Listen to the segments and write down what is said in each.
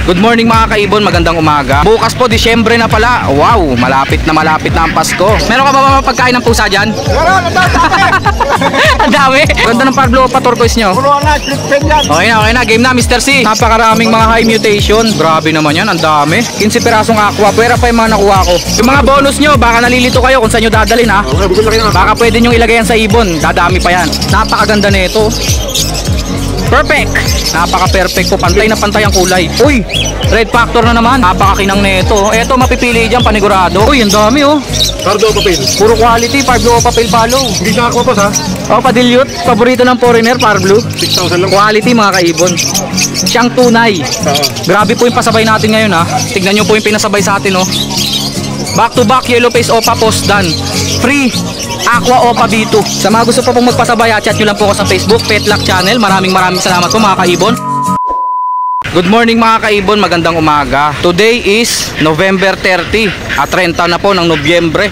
Good morning mga kaibon, magandang umaga. Bukas po, Disyembre na pala. Wow, malapit na ang Pasko. Meron ka ba mga pagkain ng pusa dyan? Meron, ang dami. Ganda ng Pablo pa turquoise nyo. Okay na, game na Mr. C. Napakaraming mga high mutation. Grabe naman yan, ang dami. 15 pirasong aqua, pwera pa yung mga nakuha ko. Yung mga bonus nyo, baka nalilito kayo kung saan nyo dadalhin ha. Baka pwede nyo ilagay yan sa ibon, dadami pa yan. Napakaganda nito. Perfect! Napaka-perfect po. Pantay na pantay ang kulay. Uy! Red Factor na naman. Napakakinang nito. Eto, mapipili dyan, panigurado. Uy, ang dami oh. Pardo papel. Puro quality, Parblo papel palo. Hindi siya ako pa ha? Oh, padilyot. Paborito ng foreigner, Parblo. 6,000 lang. Quality mga kaibon. Siyang tunay. Grabe po yung pasabay natin ngayon ha. Tignan nyo po yung pinasabay sa atin oh. Back to back, yellow face Opa post done. Free Aqua Opa B2. Sa mga gusto pa pong magpasabay, chat nyo lang po ako sa Facebook Petlock Channel. Maraming salamat po mga kaibon. Good morning mga kaibon, magandang umaga. Today is November 30 at 30 na po ng Nobyembre.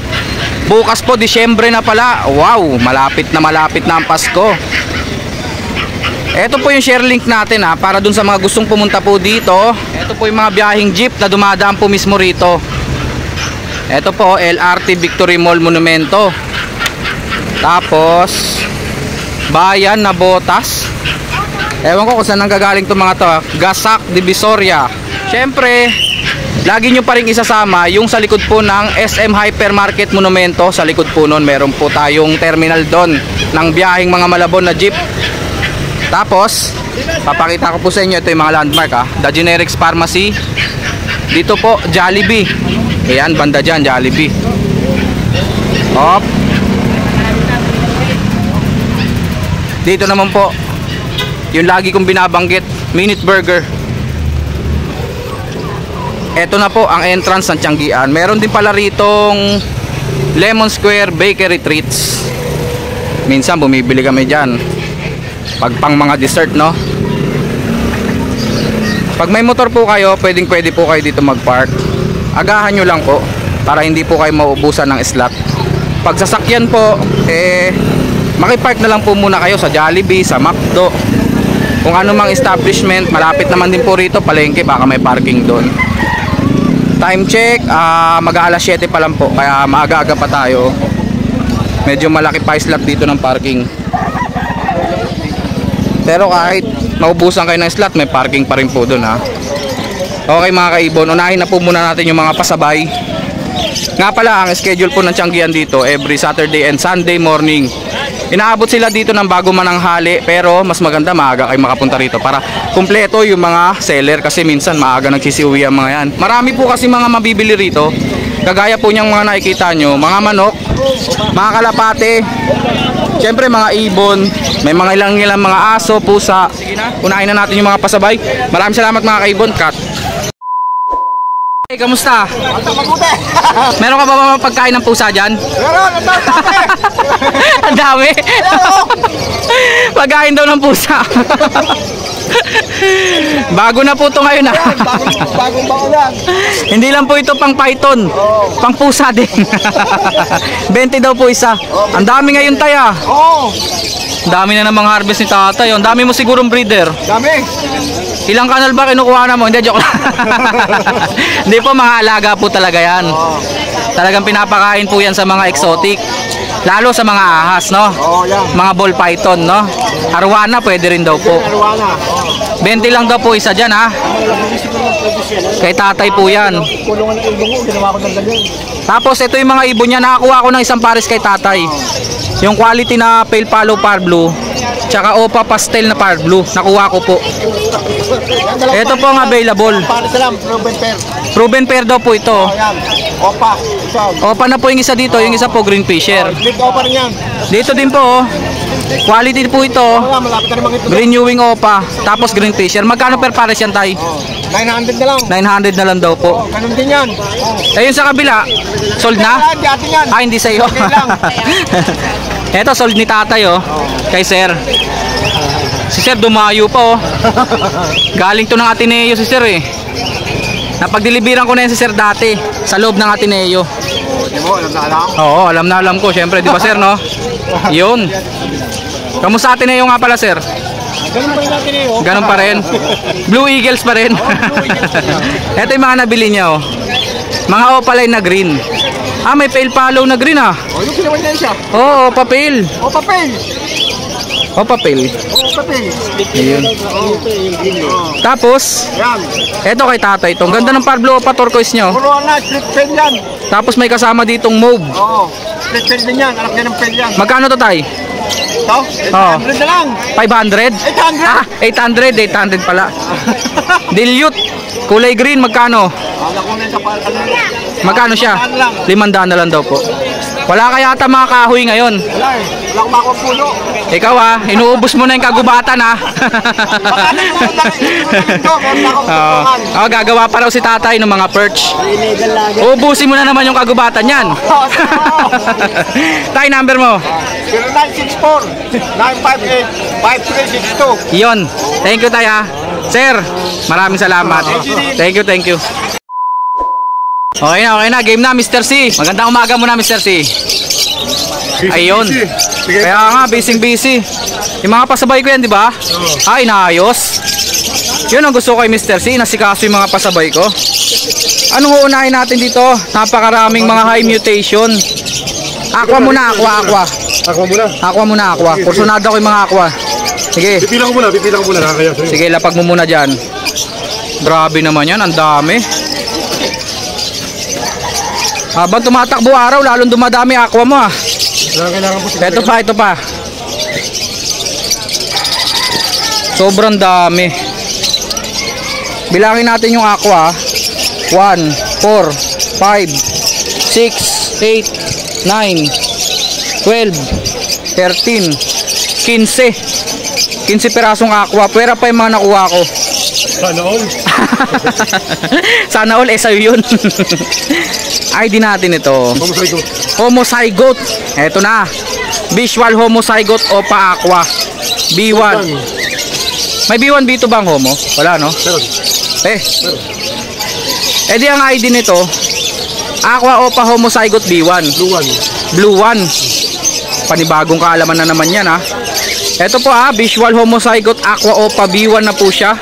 Bukas po Disyembre na pala. Wow, malapit na ang Pasko. Ito po yung share link natin ha, para dun sa mga gustong pumunta po dito. Ito po yung mga biyaheng jeep na dumadaan po mismo rito. Ito po LRT Victory Mall Monumento. Tapos Bayan na Botas. Ewan ko kung saan nanggagaling itong mga to. Gasak Divisoria. Siyempre lagi nyo pa rin isasama yung sa likod po ng SM Hypermarket Monumento. Sa likod po nun meron po tayong terminal doon ng biyaheng mga Malabon na jeep. Tapos papakita ko po sa inyo ito yung mga landmark ha. The Generics Pharmacy. Dito po Jollibee. Ayan, banda dyan Jollibee. Hop. Dito naman po yung lagi kong binabanggit, Minute Burger. Ito na po ang entrance ng Tianggian. Meron din pala ritong Lemon Square Bakery Treats. Minsan bumibili kami dyan pag pang mga dessert no. Pag may motor po kayo, pwede po kayo dito mag-park. Agahan nyo lang po para hindi po kayo maubusan ng slot. Pag sasakyan po makipark na lang po muna kayo sa Jollibee, sa McDo, kung ano mang establishment. Malapit naman din po rito palengke, baka may parking doon. Time check, mag-aalas 7 pa lang po, kaya maaga-aga pa tayo. Medyo malaki pa slot dito ng parking, pero kahit maubusan kayo ng slot, may parking pa rin po doon ha. Okay mga kaibon, unahin na po muna natin yung mga pasabay. Nga pala, ang schedule po ng Tianggian dito every Saturday and Sunday morning. Inaabot sila dito ng bago mananghali, pero mas maganda maaga kayo makapunta rito para kumpleto yung mga seller, kasi minsan maaga nagsisiuwi ang mga yan. Marami po kasi mga mabibili rito, kagaya po niyang mga nakikita nyo, mga manok, mga kalapate, syempre mga ibon, may mga ilang mga aso, pusa. Sige na, unahin na natin yung mga pasabay. Maraming salamat mga kaibon. Cut. Hey, kamusta? Meron ka ba mga pagkain ng pusa dyan? Meron, ang dami. Pagkain daw ng pusa. Bago na po ito ngayon ha. bagong yan. Hindi lang po ito pang python, pang pusa din. 20 daw po isa. Ang dami ngayon tayo. Ang dami na namang harvest ni tatay. Ang dami mo sigurong breeder. Dami. Ilang kanal ba kinukuha na mo? Hindi, joke lang. Hindi po, mga alaga po talaga yan. Talagang pinapakain po yan sa mga exotic, lalo sa mga ahas no. Mga ball python no. Arwana pwede rin daw po. 20 lang daw po isa dyan ha. Kay tatay po yan. Tapos ito yung mga ibon niya. Nakakuha ko ng isang pares kay tatay. Yung quality na pale palo Parblo, tsaka Opa pastel na Parblo, nakuha ko po. Ito po ang available. Proven pair daw po ito. Opa. Opa na po yung isa dito, yung isa po Green Fisher. Opa rin yan. Dito din po oh. Quality po ito. Green Ewing Opa, tapos Green Fisher. Magkano per pares yan tay? 900 na lang. 900 na lang daw po. Ganun din yan. Ayun sa kabila, sold na? Ah, hindi sa'yo. Eto, sold ni tatay oh. Kay sir. Si sir dumayo pa oh. Galing to ng Ateneo si sir eh. Napagdeliveran ko na yan si sir dati sa loob ng Ateneo. Oo, alam na alam ko. Siyempre, di ba sir no? Yun. Kamusta Ateneo nga pala sir? Ganun pa rin natin eh. Oh. Ganun pa rin. Blue Eagles pa rin. Ito yung mga nabili niya, oh. Mga opaline na green. Ah, may pale follow na green, ah. Oh, yung kinawan niya siya. Oo, papel. Oh, papel. O, papel. Oh, papel. Ayun. Oh. Tapos, Yan. eto kay tatay. Itong ganda ng Pablo Opa turquoise nyo. Puro na, split pen yan. Tapos may kasama ditong mauve. Oo. Split pen din yan. Anak niya ng pen yan. Magkano to, tay? Ito? Oo. 800 na lang. 500? 800? Ah, 800 pala. Dilute. Kulay green, magkano? Kala ko na sa Magkano siya? 500 lang. 500 na lang daw po. Wala kaya ata mga kahoy ngayon. Wala eh. Wala akong makuha puno. Ikaw ah, inuubos mo na yung kagubatan ah. Baka na yung mga ito. Meron akong Oo. tutungan. Oh, gagawa pa raw si tatay ng mga perch. Illegal lagi. Ubusin mo na naman yung kagubatan yan. Tay, number mo. 0964-958-5362. Yon. Thank you, tay ah. Sir, maraming salamat. Thank you, thank you. Okay na, game na, Mr. C. Magandang umaga muna, Mr. C. Ayun. Kaya nga, busy. Yung mga pasabay ko yan, di ba? Ay, naayos. Yun ang gusto ko kay Mr. C, nasikaso yung mga pasabay ko. Anong uunahin natin dito? Napakaraming mga high mutation. Aqua muna, aqua. Ako muna. Kursunado ko yung mga aqua. Sige. Pipila ko muna. Nakakaya sa'yo. Sige, lapag mo muna dyan. Grabe naman yan, ang dami. Habang tumatakbo araw, lalong dumadami aqua mo ah. Kailangan po Ito pa. Sobrang dami. Bilangin natin yung aqua. 1, 4, 5, 6, 8, 9, 12, 13, 15. 15 pirasong aqua. Pwera pa yung mga nakuha ko. Sana all sa'yo yun. ID natin ito. Homozygote. Eto na. Visual homozygote Opa Aqua B1. May B1, B2 bang homo? Wala no? Di ang ID nito Aqua Opa homozygote B1. Blue 1. Panibagong kaalaman na naman yan ha. Eto po visual homozygote Aqua Opa B1 na po siya.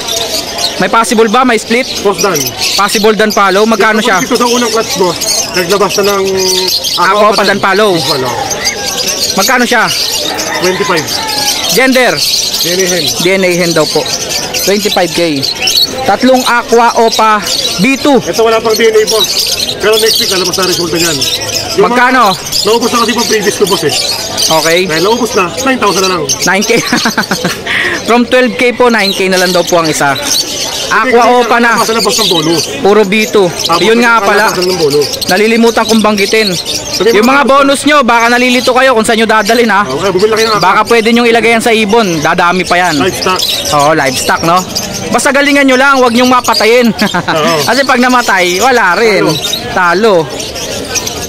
May possible ba? May split? Post done. Possible dan follow. Magkano siya? Ito sa unang clutch mo, naglabas na ng Aqua Opa dan follow. Magkano siya? 25. Gender? DNA hen. DNA hen daw po. 25k. Tatlong Aqua Opa B2. Ito wala pang DNA boss. Pero next week, lalabas na resulta niyan. Magkano? Naubos na kasi pang previous ko boss eh. Okay. Dahil naubos na, 9,000 na lang. 9k. From 12k po, 9k na lang daw po ang isa. Aqua Opa na. Nasa labas ng bonus. Puro B2. Yun nga pala. Nalilimutan kong banggitin. Yung mga bonus nyo, baka nalilito kayo kung saan nyo dadalhin ha. Okay, bumili kayo ng Baka pwede nyo ilagay yan sa ibon. Dadami pa yan. livestock. Oo, livestock no. Basta galingan nyo lang, huwag nyong mapatayin. Kasi pag namatay, wala rin. Talo.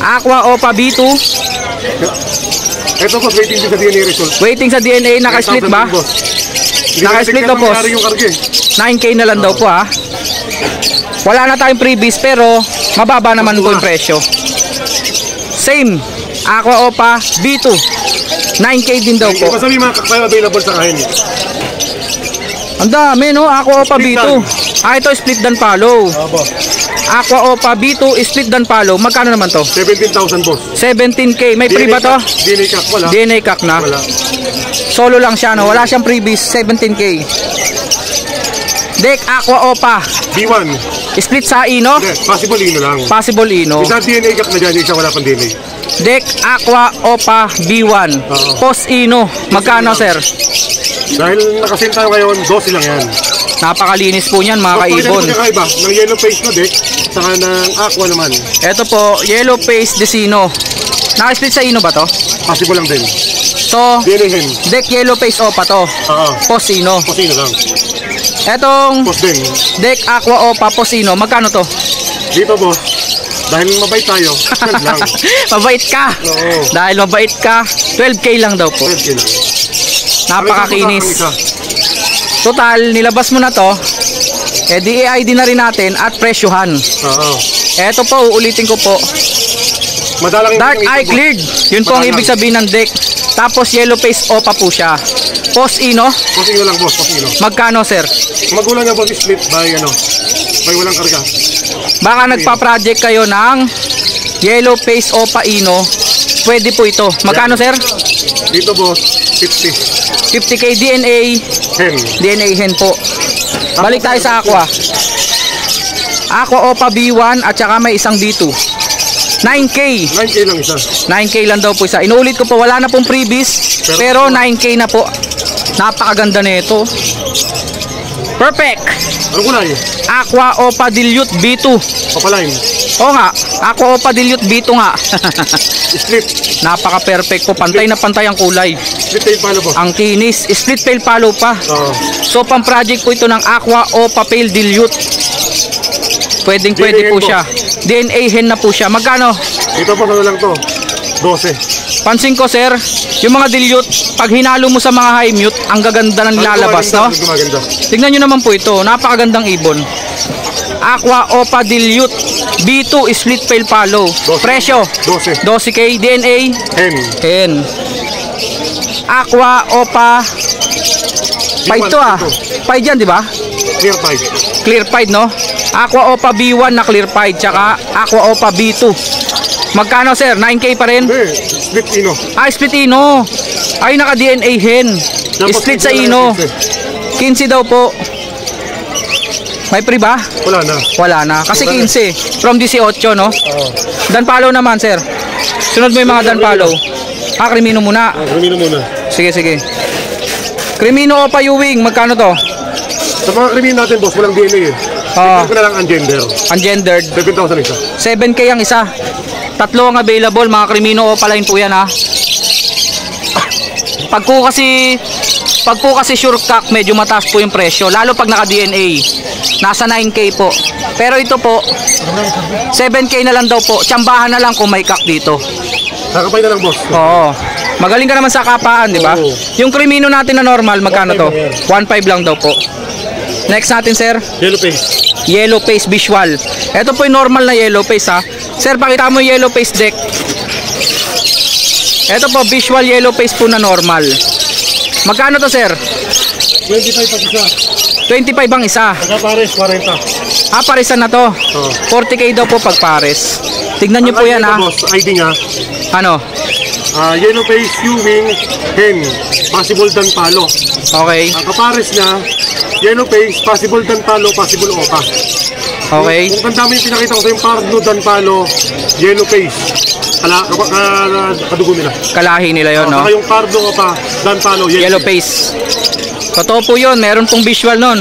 Aqua Opa B2. Ito boss, waiting din sa DNA result. Waiting sa DNA, naka-split ba? Naka-split na boss. 9k na lang daw po ha. Wala na tayong freebies pero mababa naman po yung presyo. Same. Aqua Opa B2. 9k din daw po. Basta may mga kakaya available sa kahin. Ang dami no, Aqua Opa B2. Ito split dan follow. Aqua Opa B2 split dan follow. Magkano naman to? 17,000 boss. 17k. May free ba to? DNA cack wala. DNA cack na. Wala. Solo lang siya no. Wala siyang freebies. 17k. Deck Aqua Opa. B1. Split sa Ino. Possible ino lang. Possible Ino. Isa DNA cack na dyan, isa wala pang DNA. Deck Aqua Opa B1. Post Ino. Magkano sir? Dahil nakasin tayo ngayon, 12 lang yan. Napakalinis po niyan mga kaibon. Ito kakaiba, ng yellow face na deck, saka ng aqua naman. Ito po, yellow face Decino. Naka-split sa Ino ba to? Possible lang din. So, DNA hen. deck yellow face Opa to. Post Ino. Posino lang. Etong Post din. deck Aqua Opa Post Ino, magkano to? Dito boss, dahil mabait tayo, 12 lang. Mabait ka. Oo. Dahil mabait ka, 12k lang daw po. 12 lang. Napakakinis. Total, nilabas mo na to. DAID na rin natin at presyohan. Eto po, uulitin ko po. Madalang Dark eye cleared. Yun po ang ibig sabihin ng deck. Tapos yellow face opa po siya. Post ino. Posino lang boss, posino. Magkano sir? Magulang niya boss split by by walang karga. Baka nagpa-project kayo ng yellow face opa ino. Pwede po ito. Magkano sir? Dito boss, 50. 50k DNA. Hen. DNA hen po. Balik tayo sa aqua. Aqua opa B1 at saka may isang B2. 9k. 9K lang isa. 9k lang daw po isa. Inulit ko po, wala na pong freebies, pero 9k na po. Napakaganda nito. Perfect. Ano kulay? Aqua Opa Dilute B2. Opaline. Oo nga, Aqua Opa Dilute B2 nga. Split. Napaka-perfect po. Pantay na pantay ang kulay. Split tail palo boss. Ang kinis. Split tail follow pa. Oo. So, pang-project po ito ng Aqua Opa Pale Dilute. Pwede DNA po hen siya. DNA hen na po siya. Magkano? Dito po ano lang to? 12. Pansin ko sir, yung mga dilute, pag hinalo mo sa mga high mute, ang gaganda ng lalabas, no? Gumaganda. Tignan nyo naman po ito, napakagandang ibon. Aqua Opa Dilute B2 Split Pale Follow. Presyo 12. 12k. DNA Hen. hen. Aqua Opa Pied to ah. Pied yan, di ba? Clear pied. Clear pied, no? Aqua Opa B1 na clear pied, tsaka Aqua Opa B2. Magkano sir? 9k pa rin? Hindi. Split ino. Ah, split ino. Ay, naka DNA hen. Split sa ino. 15 daw po. May free ba? Wala na. Wala na. Kasi 15. From 18, no? Oo. Danpalo naman, sir. Sunod mo yung mga Danpalo. Ah, Crimino muna. Rumino muna. Sige, sige. Crimino Opa Ewing. Magkano to? Sa mga krimin natin boss, walang DNA eh. Ah, Ito ko na lang ungender. ungendered. 7,000 isa. 7k ang isa. Tatlo ang available. Mga Crimino Opa line po yan, ha? Pag po kasi sure cock, medyo mataas po yung presyo. Lalo pag naka-DNA. Nasa 9k po. Pero ito po, 7k na lang daw po. Tsambahan na lang kung may cock dito. Kakapay na lang boss. Oo. Magaling ka naman sa kapaan, di ba? Oo. Yung Crimino natin na normal, magkano to? 1.5 lang daw po. Next natin, sir. Yellow face. Yellow face visual. Ito po yung normal na yellow face, ha. Sir, pakita mo yung yellow face deck. Ito po, visual yellow face po na normal. Magkano to, sir? 25 pag isa. 25 ang isa. Pagka pares, 40. Ah, parisan na to. Oo. 40k daw po pag pares. Tignan nyo po yan, ha. Boss, ID nga. Ano? Yellow face, Ewing, hen. Possible dan palo. Okay. Kapares niya, yellow face, possible dan palo, possible opa. Okay. Kung kanta mo yung pinakita ko sa yung pardo dan palo, yellow face. Kadugo nila. Kalahi nila yon, no? Saka yung pardo opa, dan palo, Yellow face. Totoo po yun. Meron pong visual nun.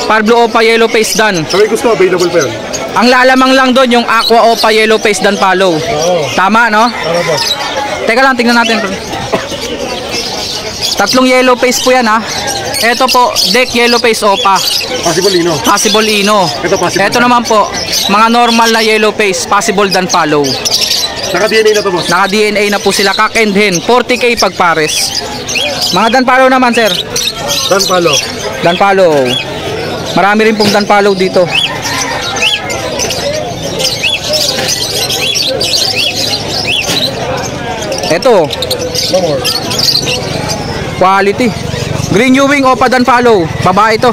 Parblo Opa Yellow Face Dan. Sa may gusto, available pa yun. Ang lalamang lang doon yung Aqua Opa Yellow Face Dan Palo. Oo. Tama, no? Tama boss. Teka lang, tingnan natin. Tatlong yellow face po yan, ha. Ito po, deck yellow face opa. Possible ino. Possible ino. Ito possible. Ito naman po, mga normal na yellow face, possible dan follow. Naka-DNA na to boss. Naka DNA na po sila, cock and hen. 40k pag pares. Mga dan follow naman, sir. Dan palo. Dan follow. Marami rin pong dan follow dito. Ito, No more. quality. Green Ewing Opa Dan follow. Babae ito.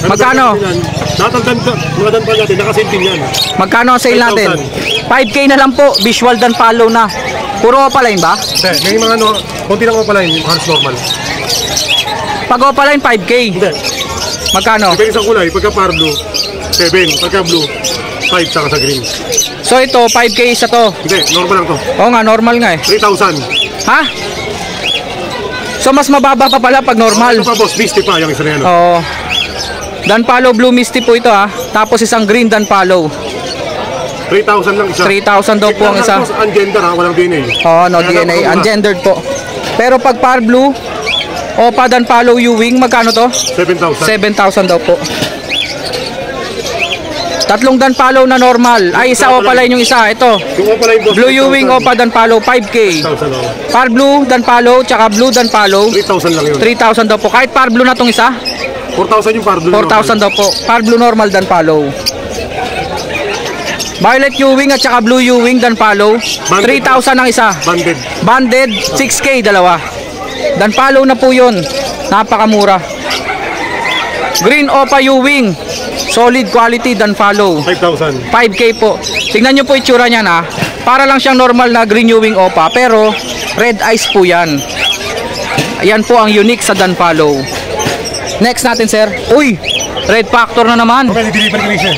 Magkano? Natandan ka, mga dan palo natin, nakasin din yan. Magkano ang sale natin? 5k na lang po. Visual Dan follow na. Puro Opa line ba? May mga no, konti lang pala yun, halos normal. Pag Opa line, 5k. Hindi. Magkano? Depende sa kulay, pagka pardo, 7, pagka blue, 5 saka sa green. So ito, 5k isa to. Hindi, normal lang to. Oo nga, normal nga eh. 3,000. Ha? So mas mababa pa pala pag normal. Ito pa boss, Misty pa, yung isa na yan. Oh. Oo. Dan Palo Blue Misty po ito, ha. Tapos isang green Dan Palo. 3,000 lang isa. 3,000 daw po ang isa. Boss, ungender ha, walang DNA. Oo, no Kaya DNA. dapat Ungendered po. Pero pag Par Blue, Opa Dan Palo Ewing, magkano to? 7,000. 7,000 daw po. Tatlong Dan Palo na normal. Ay, isa Opa line yung isa. Ito. Yung Opa line boss, Blue Ewing 3,000. Opa Dan Palo, 5k. 3,000 lang. Par Blue Dan Palo, tsaka Blue Dan Palo, 3,000 lang yun. 3,000 daw po. Kahit Par Blue na tong isa, 4,000 yung pardo. 4,000 daw po. Par Blue normal Dan Palo. Violet Ewing at saka Blue Ewing, Dunpalo. 3,000 ang isa. Banded. Banded, 6K dalawa. Dunpalo na po yun. Napakamura. Green Opa Ewing. Solid quality Dunpalo. 5,000. 5K po. Tingnan nyo po itsura niyan ha. Para lang siyang normal na Green Ewing Opa. Pero red eyes po yan. Ayan po ang unique sa Dunpalo. Next natin sir. Uy! Red Factor na naman. Okay, deliver ko isa.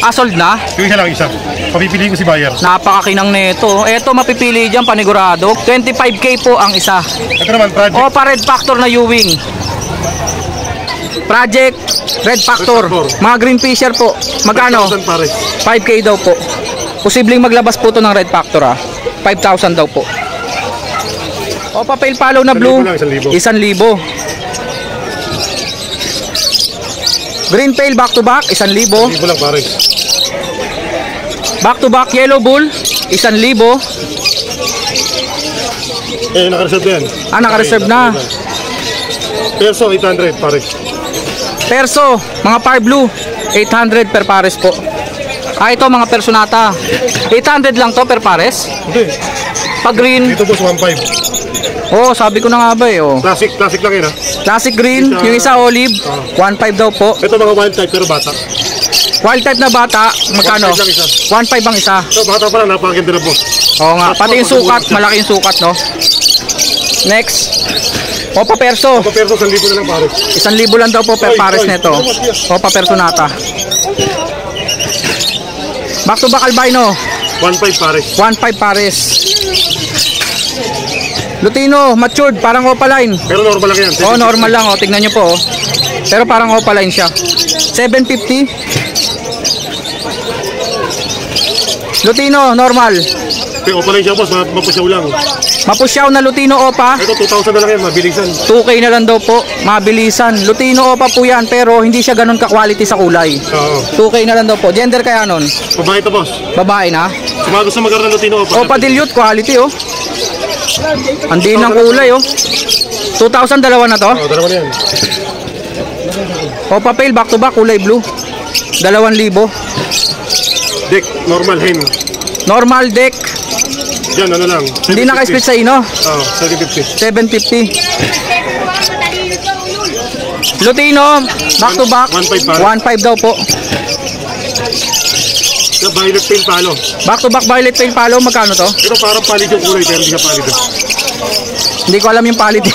Sold na? Yung isa lang isa. Papipili ko si buyer. Napakakinang nito. Eto mapipili dyan panigurado. 25K po ang isa. Ito naman, project. Opa Red Factor na Ewing. Project Red Factor. Mga Green Fisher po. Magkano? 5,000 pare. 5K daw po. Posibleng maglabas po to ng Red Factor ha. 5,000 daw po. Opa Pale Palo na blue. 1,000. 1,000. Green Pale back to back 1,000. 1,000 lang pare. Back to back Yellow Bull 1,000. Naka-reserve yan. Naka-reserve na. Perso, 800 pare. Perso, mga Par Blue 800 per pares po. Ito mga Personata 800 lang to per pares. Hindi. Pag green, Dito boss, 1,500. oh sabi ko na nga ba Classic lang yun ha. Classic green, yung isa olive 1,500 daw po. Ito mga wild type pero bata. Wild type na bata, magkano? 1,500 lang isa. 1,500 ang isa. Ito bata pa lang, napakaganda na boss. Oo nga, pati yung sukat, malaki yung sukat no. Next, Opa Perso, Ito perso, 1,000 na lang pare. 1,000 lang daw po per pares nito. Opa Personata. Back to back albino 1,500 pare. 1,500 pares. Lutino, matured, parang opaline. Pero normal lang yan. Oh, normal lang, tingnan nyo po Pero parang opaline siya. 750. Lutino, normal. Pero pa lang siya boss, mapusyaw lang. Mapusyaw na Lutino Opa. Ito 2,000 na lang yan, mabilisan. 2K na lang daw po, mabilisan. Lutino Opa po yan, pero hindi siya ganun ka-quality sa kulay. Oo. 2K na lang daw po. Gender kaya nun? Babae ito boss. Babae na? Kung mga gusto magkaroon ng Lutino Opa. Opa dilute, quality Andi ng kulay 2,000 dalawa na to. Oo, dalawa na yan. Opa Pale back to back, kulay blue. 2,000. Deck, normal hen. Normal deck. Yan, ano lang. Hindi naka-split sa ino. Oo, 750. 750. Lutino, back to back. 1,500 pare. 1,500 daw po. Yung violet tail palo. Back to back Violet Pale Palo, magkano to? Ito parang palit yung kulay, pero hindi siya palit. Hindi ko alam yung palit.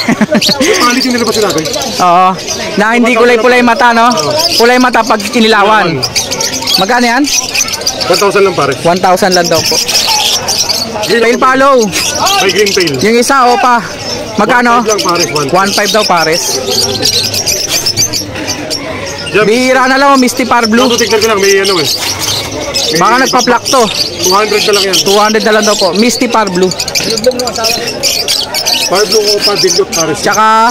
Yung palit yung nilabas natin. Oo. Na hindi kulay-kulay mata, no? Kulay mata pag inilawan. Magkano yan? 1,000 lang pare. 1,000 lang daw po. Green Pale Palo. May green tail. Yung isa, Opa. Magkano? 1,500 lang pare. 1,500 daw pares. Yan. Bihira na lang, Misty Par Blue. Tignan ko lang, may ano eh. Baka nagpa-plak to. 200 na lang yan. 200 na lang daw po. Misty Par Blue. Par blue Opa, dilute pare. Tsaka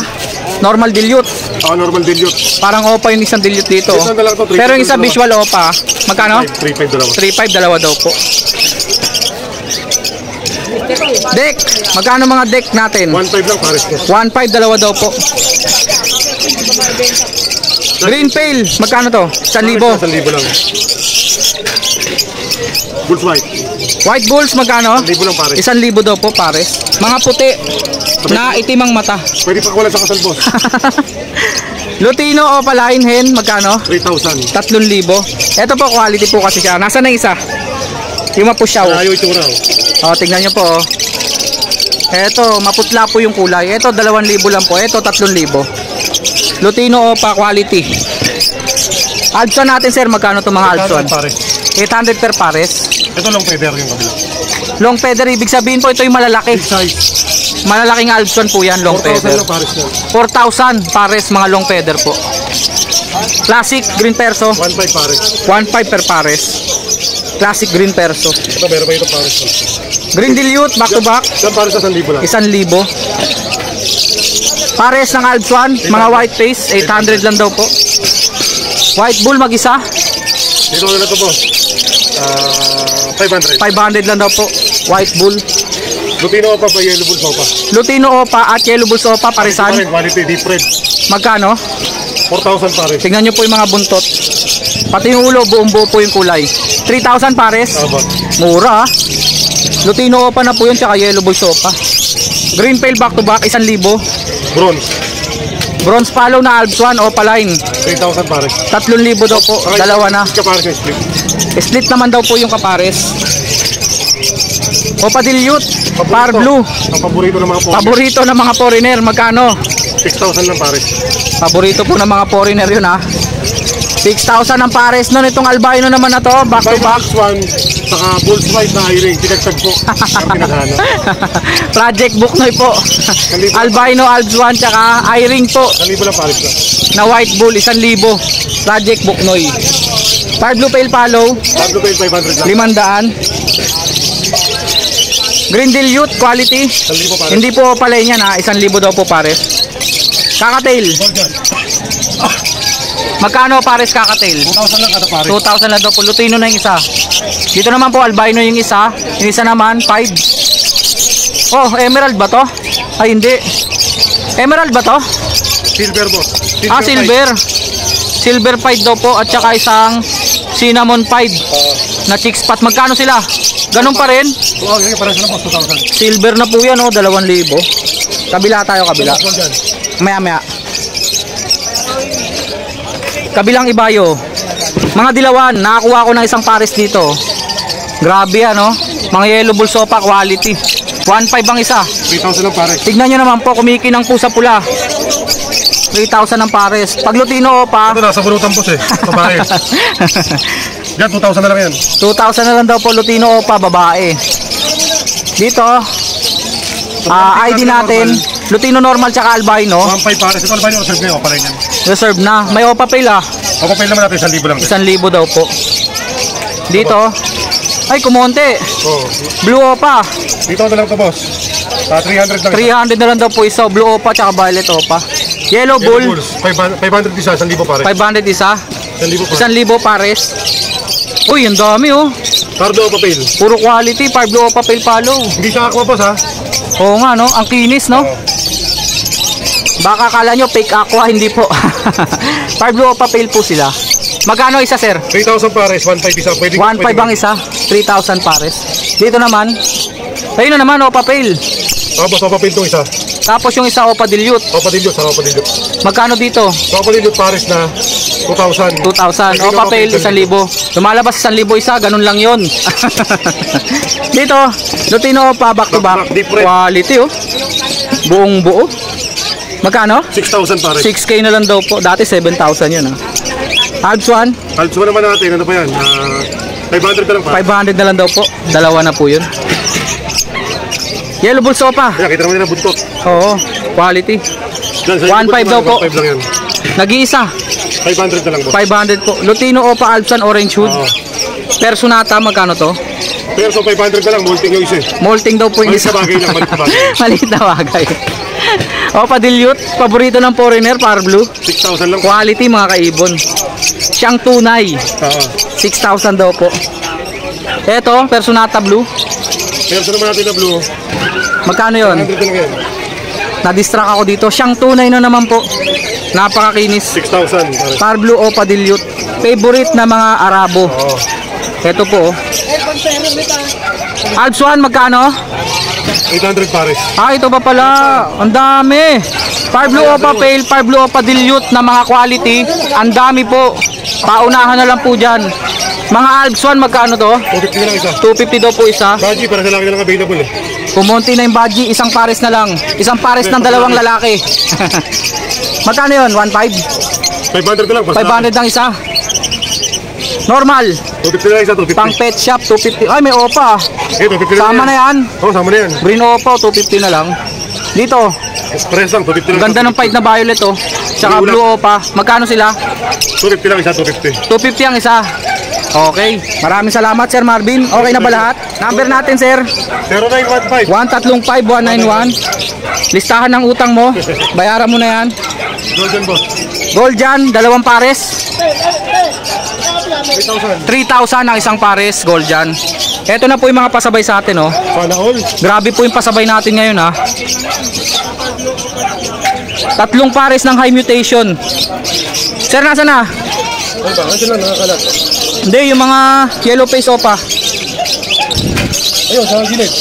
normal dilute. Normal dilute. Parang Opa yung isang dilute dito. Ito na lang to, 3,500 Pero yung isa visual Opa, magkano? 3,500 dalawa. 3,500 dalawa daw po. Deck. Magkano mga deck natin? 1,500 lang pare. 1,500 dalawa daw po. Green Pale, magkano to? 1,000. 1,000 lang. Bulls white. White Bulls, magkano? 1,000 lang pare. 1,000 daw po pares. Mga puti na itim ang mata. Pwede pa wala sa kasal boss. Lutino o Palain Hen, magkano? 3,000. 3,000. Ito po quality po kasi siya. Nasaan na isa? Yung mapusyaw. Ayaw ito raw. Tingnan nyo po Ito, maputla po yung kulay. Ito 2,000 lang po. Ito 3,000. Lutino Opa quality. Albson natin sir, magkano to mga Albson? Pare. 800 per pares. Ito lang feather yung kabila. Long feather, ibig sabihin po ito yung malalaki. Size. Malalaking Albson po yan, long 4,000 feather. lang pares yan. 4,000 pares mga long feather po. Classic green perso, 1,500 pares. 1,500 per pares. Classic green perso. Ito meron pa ito pares. Green dilute, back to back, Yan pares sa 1,000 lang. 1,000. Pares ng Albson, mga white face, 800 lang daw po. White bull mag-isa, Dito na ito boss. 500. 500 lang daw po. White bull. Lutino pa yellow bulls pa. Lutino Opa at Yellow Bulls Opa, paresan. Quality, deep red. Magkano? 4,000 pares. Tingnan nyo po yung mga buntot. Pati yung ulo, buong buo po yung kulay. 3,000 pares. Opo. Mura. Lutino Opa na po yun, tsaka Yellow Bulls Opa. Green Pale back to back, 1,000. Bronze. Bronze Follow na Alps 1, Opa line. 3,000 pares. 3,000 daw po, dalawa na. Kapares yung split. Split naman daw po yung kapares. Opa Dilute, Par Blue. Ang paborito ng mga po. Paborito ng mga foreigner, magkano? 6,000 lang pares. Paborito po ng mga foreigner yun ha. 6,000 ang pares nun. Itong albino naman na to, back to back. One, saka Bulls White na eye-ring. Tinagtag po. Ang pinagana. Project Buknoy po. Albino Alps 1 tsaka eye-ring po 1,000 lang pares na. na White Bull, 1,000. Project Buknoy. Par Blue Pale Follow, Pablo Pale 500 lang. 500. Green Dilute quality. 1,000 pares. Hindi po pala yan ha, 1,000 daw po pares. Kakatail. Magkano pares kakatail? 2,000 lang kada pares. 2,000 lang daw po. Lutino na yung isa. Dito naman po, albino yung isa. Yung isa naman, 5. Oh, emerald ba to? Ay, hindi. Emerald ba to? Silver po. Silver. Silver 5 daw po. At saka isang cinnamon 5 na chick spot. Magkano sila? Ganun pa rin. Oo, yun. Pares na po. 2,000. Silver na po yan, oh. 2,000. Kabila tayo, kabila. Maya. Kabilang ibayo. Mga dilawan, nakakuha ko ng isang pares dito. Grabe ano, mga Yellow Bulls Opa quality. 1,500 ang isa. 3,000 lang pares. Tignan nyo naman po, kumikinang po sa pula. 3,000 ang pares. Pag Lutino Opa, Ito nasa bunutan po siya. Babae. Yan, 2,000 na lang yan. 2,000 na lang daw po Lutino Opa, babae. Dito, ID natin, Lutino normal tsaka albino. 1,500 pares. Ito albino reserve na yun. Pala yan. Reserve na. May Opa Pale ah. Papapil naman natin 1,000 lang. 1,000 daw po. Dito, ay kumonte. Oo. Blue Opa. Dito na lang to boss. 300 lang. 300 na lang daw po isa. Blue Opa tsaka violet Opa. Yellow Bull, Bulls. 500 isa. 1,000 pares. 500 isa. 1,000 pares. 1,000 pares. Uy, ang dami oh. Pardo o papel. Puro quality. Blue Opa Pale Follow. Hindi siya aqua boss ha. Oo nga no, ang kinis no. Baka kala nyo fake aqua, hindi po. Blue Opa Pale po sila. Magkano isa sir? 3,000 pares. 1,500 isa. Pwede 1,500 ang isa. 3,000 pares. Dito naman, ayun na naman Opa Pale. Boss, papapil itong isa. Tapos yung isa Opa Dilute. Opa dilute. Saka opa dilute. Magkano dito? Opa dilute pares na 2,000. 2,000. Opa Pale 1,000. Lumalabas 1,000 isa, ganun lang yon. Dito, Lutino Opa back to back. Quality oh. Buong buo. Magkano? 6,000 pares. 6K na lang daw po. Dati 7,000 yun ah. Alps 1, Alps mo naman natin. Ano pa yan? 500 na lang pares. 500 na lang daw po. Dalawa na po yun. Yellow Bulls Opa. Kaya kita naman nila buntot. Oo, quality. 1,500 daw po. 1,500 lang yan. Nag-iisa. 500 na lang boss. 500 po. Lutino Opa Alps 1 Orange Hood. Oo. Personata, magkano to? Pero so 500 na lang. Molting yung isa. Molting daw po yung Maliit isa. na bagay lang. Maliit na bagay. Maliit na bagay. Opa Dilute, paborito ng foreigner, Par Blue. 6,000 lang. Quality mga kaibon. Siyang tunay. Oo. 6,000 daw po. Eto, Personata Blue. Pero so naman natin na blue. Magkano yon? 100 na lang yan. Na-distract ako dito. Siyang tunay na naman po. Napakakinis. 6,000 pares. Par Blue Opa Dilute. Favorite na mga Arabo. Oo. Ito po. Alps 1, magkano? 800 pares. Ito pa pala. Ang dami. Par Blue Opa Pale, Par Blue Opa Dilute na mga quality. Ang dami po. Paunahan na lang po dyan. Mga Alps 1, magkano to? 250 na lang isa. 250 daw po isa. Baji, para sa laki na lang available eh. Kumonti na yung budgie, isang pares na lang. Isang pares ng dalawang lalaki. Magkano yun? 1,500? 500 na lang. 500 ang isa. Normal. 250 na lang isa, 250. Pang pet shop, 250. Ay, may Opa. Eh, 250 Sama na yan. Oo, sama na yan. Green Opa, 250 na lang. Dito, Press lang, 250 lang. ganda ng fight na violet oh. Tsaka Blue Opa. Magkano sila? 250 lang isa, 250. 250 ang isa. Okay. Maraming salamat Sir Marvin. Okay na ba lahat? Number natin Sir. 0915. 135-191. Listahan ng utang mo. Bayaran mo na yan. Golden boss. Gold dyan, dalawang pares. 3,000. 3,000 ang isang pares, gold dyan. Ito na po yung mga pasabay sa atin oh. Sana all. Grabe po yung pasabay natin ngayon ha. 3 pares ng high mutation. Sir, nasa na? Ano ba? Ano lang nakakalat? Hindi, yung mga yellow face opa. Ayun, sa gilid.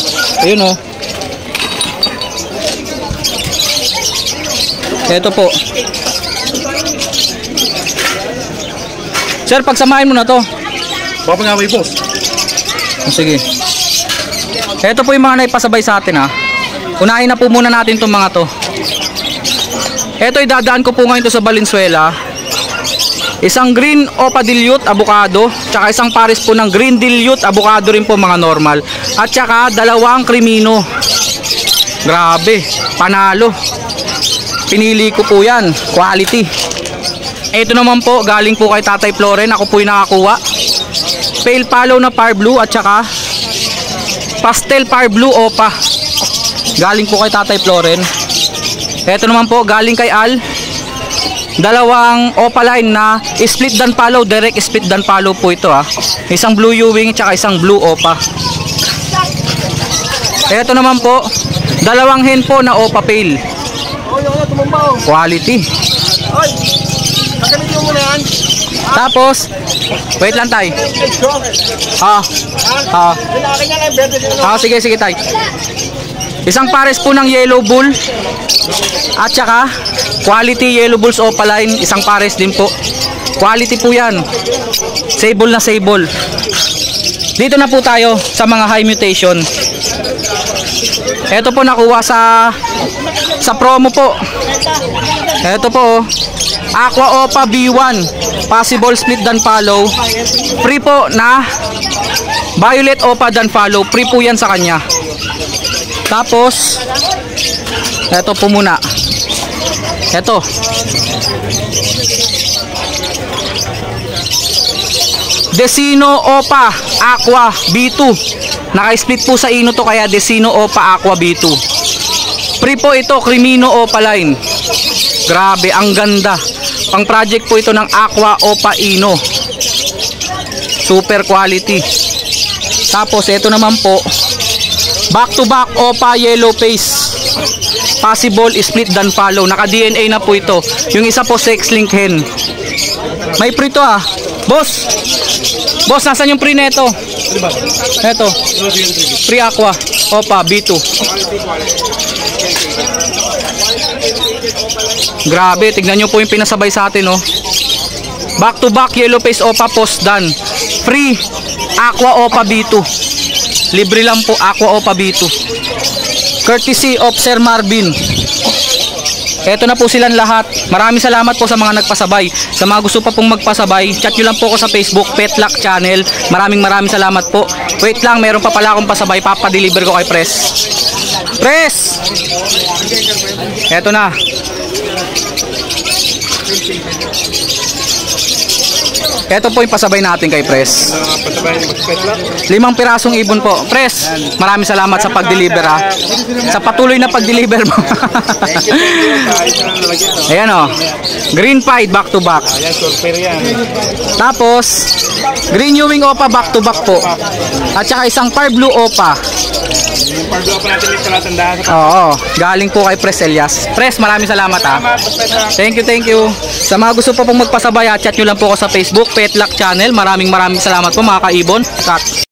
Ayun oh. Ito po. Sir, pagsamahin mo na to. Baka nga may boss. Sige. Ito po yung mga naipasabay sa atin ha. Unahin na po muna natin itong mga to. Ito idadaan ko po ngayon to sa Valenzuela. Isang green Opa Dilute avocado, tsaka isang pares po ng green Dilute avocado rin po mga normal. At tsaka dalawang Crimino. Grabe, panalo. Pinili ko po yan, quality. Ito naman po, galing po kay Tatay Floren, ako po yung nakakuha. Pale Follow na Far Blue at tsaka Pastel Far Blue Opa. Galing po kay Tatay Floren. Ito naman po, galing kay Al. Dalawang opaline na split dan follow, direct split dan follow po ito ha. Isang blue Ewing tsaka isang blue opa. Ito naman po, dalawang hen po na opa pale. Quality. Tapos, wait lang tay. Sige tay. Isang pares po ng yellow bull at saka quality yellow bulls opaline, isang pares din po. Quality po yan. Sable na sable. Dito na po tayo sa mga high mutation. Ito po nakuha sa promo po. Ito po Aqua Opa B1 possible split dan follow. Free po na Violet Opa dan follow. Free po yan sa kanya. Tapos eto po muna. Eto. Desino Opa Aqua B2. Naka-split po sa ino to kaya Desino Opa Aqua B2. Free po ito, Crimino Opa line. Grabe, ang ganda. Pang project po ito ng Aqua Opa Ino. Super quality. Tapos ito naman po back to back Opa Yellow Face. Possible split dan follow. Naka DNA na po ito. Yung isa po sex link hen. May free to ah. Boss. Boss, nasan yung free neto? Eto. Free Aqua Opa B2. Grabe, tignan nyo po yung pinasabay sa atin oh. Back to back Yellow Face Opa post done. Free Aqua Opa B2. Libre lang po Aqua Opa B2. Courtesy of Sir Marvin. Eto na po silang lahat. Maraming salamat po sa mga nagpasabay. Sa mga gusto pa pong magpasabay, chat nyo lang po ako sa Facebook, Petlock Channel. Maraming salamat po. Wait lang, meron pa pala akong pasabay. Papadeliver ko kay Press. Press! Eto na. Ito po yung pasabay natin kay Press. 5 pirasong ibon po. Press, maraming salamat sa pag-deliver ha. Sa patuloy na pag-deliver mo. Ayan o. Green Pied back to back. Tapos, Green Ewing Opa back to back po. At saka isang Far Blue Opa. Yung Pardo pa natin may palatandaan. Oo, galing po kay Press Elias. Press, maraming salamat ha. Thank you. Sa mga gusto pa pong magpasabay, chat nyo lang po ako sa Facebook, Petlock Channel. Maraming salamat po mga kaibon. Cut.